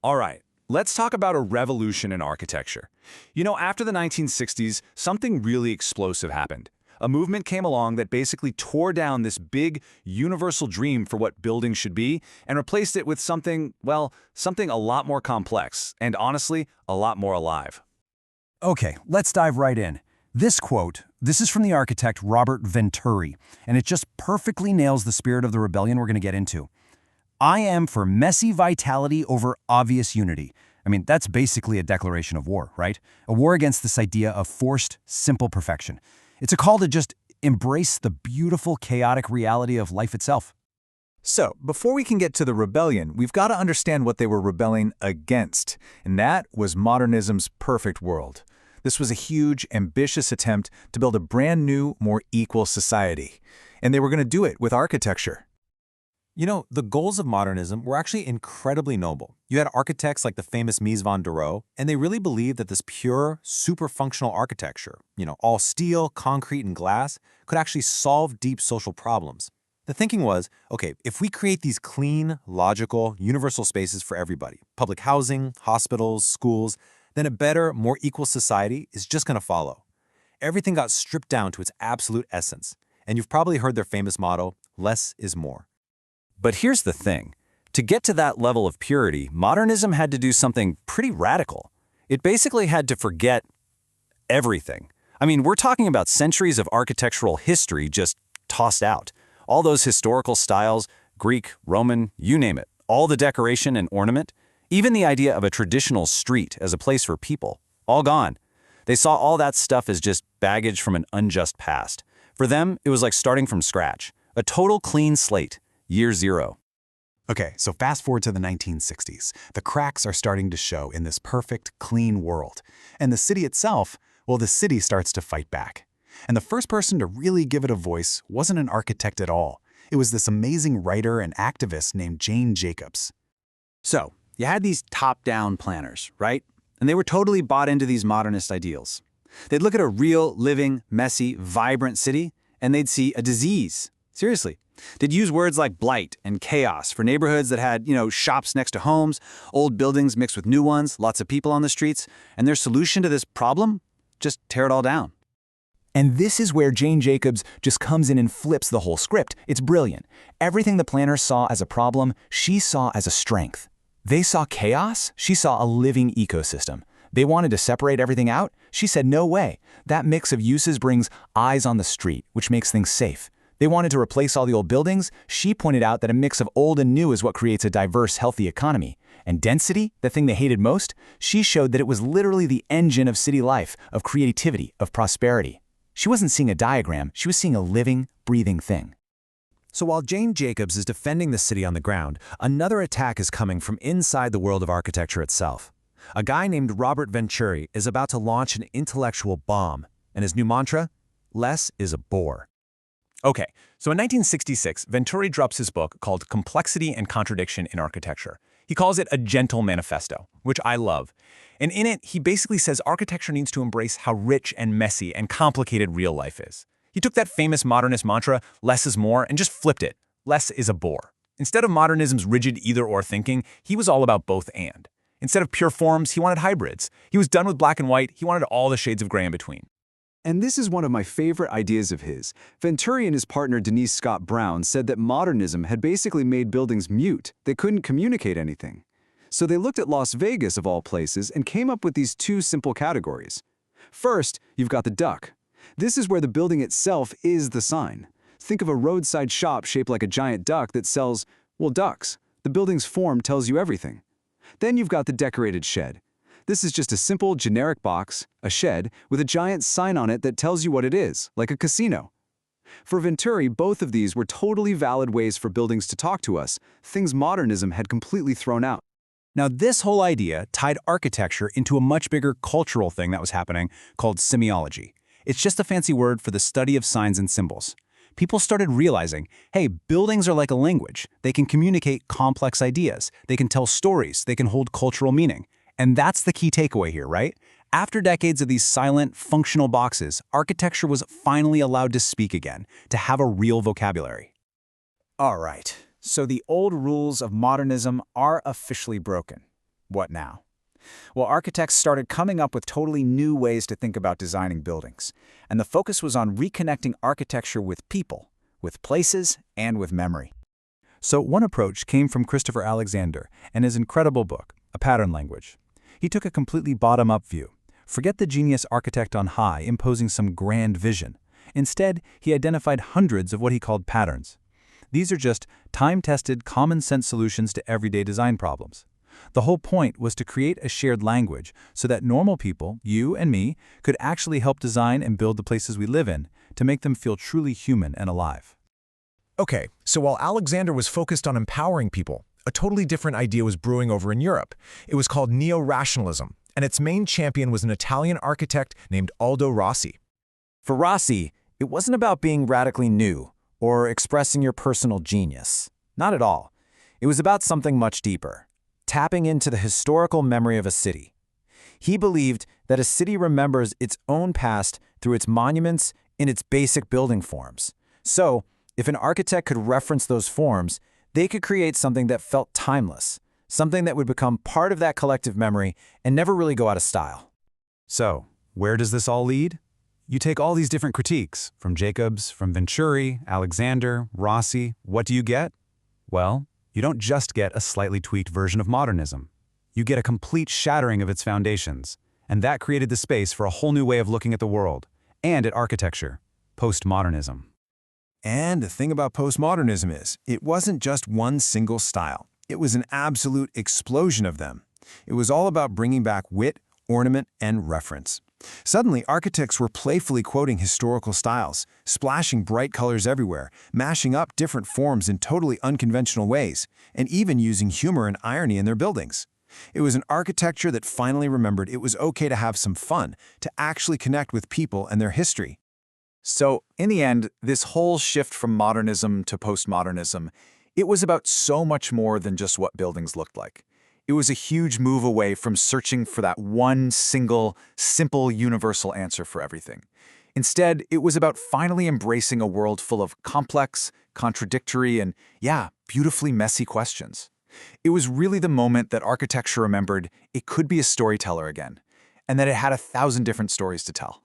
All right, let's talk about a revolution in architecture. After the 1960s, something really explosive happened. A movement came along that basically tore down this big, universal dream for what buildings should be and replaced it with something, well, something a lot more complex and, honestly, a lot more alive. Okay, let's dive right in. This is from the architect Robert Venturi, and it just perfectly nails the spirit of the rebellion we're going to get into. I am for messy vitality over obvious unity. I mean, that's basically a declaration of war, right? A war against this idea of forced, simple perfection. It's a call to just embrace the beautiful, chaotic reality of life itself. So, before we can get to the rebellion, we've got to understand what they were rebelling against, and that was modernism's perfect world. This was a huge, ambitious attempt to build a brand new, more equal society. And they were going to do it with architecture. The goals of modernism were actually incredibly noble. You had architects like the famous Mies van der Rohe, and they really believed that this pure, super functional architecture, all steel, concrete, and glass, could actually solve deep social problems. The thinking was, okay, if we create these clean, logical, universal spaces for everybody, public housing, hospitals, schools, then a better, more equal society is just going to follow. Everything got stripped down to its absolute essence. And you've probably heard their famous motto, less is more. But here's the thing. To get to that level of purity, modernism had to do something pretty radical. It basically had to forget everything. I mean, we're talking about centuries of architectural history just tossed out. All those historical styles, Greek, Roman, you name it, all the decoration and ornament, even the idea of a traditional street as a place for people, all gone. They saw all that stuff as just baggage from an unjust past. For them, it was like starting from scratch, a total clean slate, year zero. Okay, so fast forward to the 1960s. The cracks are starting to show in this perfect, clean world. And the city itself, well, the city starts to fight back. And the first person to really give it a voice wasn't an architect at all. It was this amazing writer and activist named Jane Jacobs. So, you had these top-down planners, right? And they were totally bought into these modernist ideals. They'd look at a real, living, messy, vibrant city, and they'd see a disease. Seriously. They'd use words like blight and chaos for neighborhoods that had, shops next to homes, old buildings mixed with new ones, lots of people on the streets, and their solution to this problem? Just tear it all down. And this is where Jane Jacobs just comes in and flips the whole script. It's brilliant. Everything the planners saw as a problem, she saw as a strength. They saw chaos, she saw a living ecosystem. They wanted to separate everything out, she said no way. That mix of uses brings eyes on the street, which makes things safe. They wanted to replace all the old buildings, she pointed out that a mix of old and new is what creates a diverse, healthy economy. And density, the thing they hated most, she showed that it was literally the engine of city life, of creativity, of prosperity. She wasn't seeing a diagram, she was seeing a living, breathing thing. So while Jane Jacobs is defending the city on the ground, another attack is coming from inside the world of architecture itself. A guy named Robert Venturi is about to launch an intellectual bomb, and his new mantra? Less is a bore. Okay, so in 1966, Venturi drops his book called Complexity and Contradiction in Architecture. He calls it a gentle manifesto, which I love. And in it, he basically says architecture needs to embrace how rich and messy and complicated real life is. He took that famous modernist mantra, less is more, and just flipped it. Less is a bore. Instead of modernism's rigid either-or thinking, he was all about both and. Instead of pure forms, he wanted hybrids. He was done with black and white, he wanted all the shades of gray in between. And this is one of my favorite ideas of his. Venturi and his partner Denise Scott Brown said that modernism had basically made buildings mute. They couldn't communicate anything. So they looked at Las Vegas, of all places, and came up with these two simple categories. First, you've got the duck. This is where the building itself is the sign. Think of a roadside shop shaped like a giant duck that sells, well, ducks. The building's form tells you everything. Then you've got the decorated shed. This is just a simple, generic box, a shed, with a giant sign on it that tells you what it is, like a casino. For Venturi, both of these were totally valid ways for buildings to talk to us, things modernism had completely thrown out. Now, this whole idea tied architecture into a much bigger cultural thing that was happening called semiology. It's just a fancy word for the study of signs and symbols. People started realizing, hey, buildings are like a language. They can communicate complex ideas. They can tell stories. They can hold cultural meaning. And that's the key takeaway here, right? After decades of these silent, functional boxes, architecture was finally allowed to speak again, to have a real vocabulary. All right, so the old rules of modernism are officially broken. What now? Well, architects started coming up with totally new ways to think about designing buildings, and the focus was on reconnecting architecture with people, with places, and with memory. So one approach came from Christopher Alexander and his incredible book, A Pattern Language. He took a completely bottom-up view. Forget the genius architect on high imposing some grand vision. Instead, he identified hundreds of what he called patterns. These are just time-tested, common-sense solutions to everyday design problems. The whole point was to create a shared language so that normal people, you and me, could actually help design and build the places we live in to make them feel truly human and alive. Okay, so while Alexander was focused on empowering people, a totally different idea was brewing over in Europe. It was called neo-rationalism, and its main champion was an Italian architect named Aldo Rossi. For Rossi, it wasn't about being radically new or expressing your personal genius. Not at all. It was about something much deeper, tapping into the historical memory of a city. He believed that a city remembers its own past through its monuments and its basic building forms. So, if an architect could reference those forms, they could create something that felt timeless, something that would become part of that collective memory and never really go out of style. So, where does this all lead? You take all these different critiques, from Jacobs, from Venturi, Alexander, Rossi, what do you get? Well, you don't just get a slightly tweaked version of modernism. You get a complete shattering of its foundations, and that created the space for a whole new way of looking at the world, and at architecture, postmodernism. And the thing about postmodernism is, it wasn't just one single style. It was an absolute explosion of them. It was all about bringing back wit, ornament, and reference. Suddenly, architects were playfully quoting historical styles, splashing bright colors everywhere, mashing up different forms in totally unconventional ways, and even using humor and irony in their buildings. It was an architecture that finally remembered it was okay to have some fun, to actually connect with people and their history. So, in the end, this whole shift from modernism to postmodernism, it was about so much more than just what buildings looked like. It was a huge move away from searching for that one single, simple, universal answer for everything. Instead, it was about finally embracing a world full of complex, contradictory, and, beautifully messy questions. It was really the moment that architecture remembered it could be a storyteller again, and that it had 1,000 different stories to tell.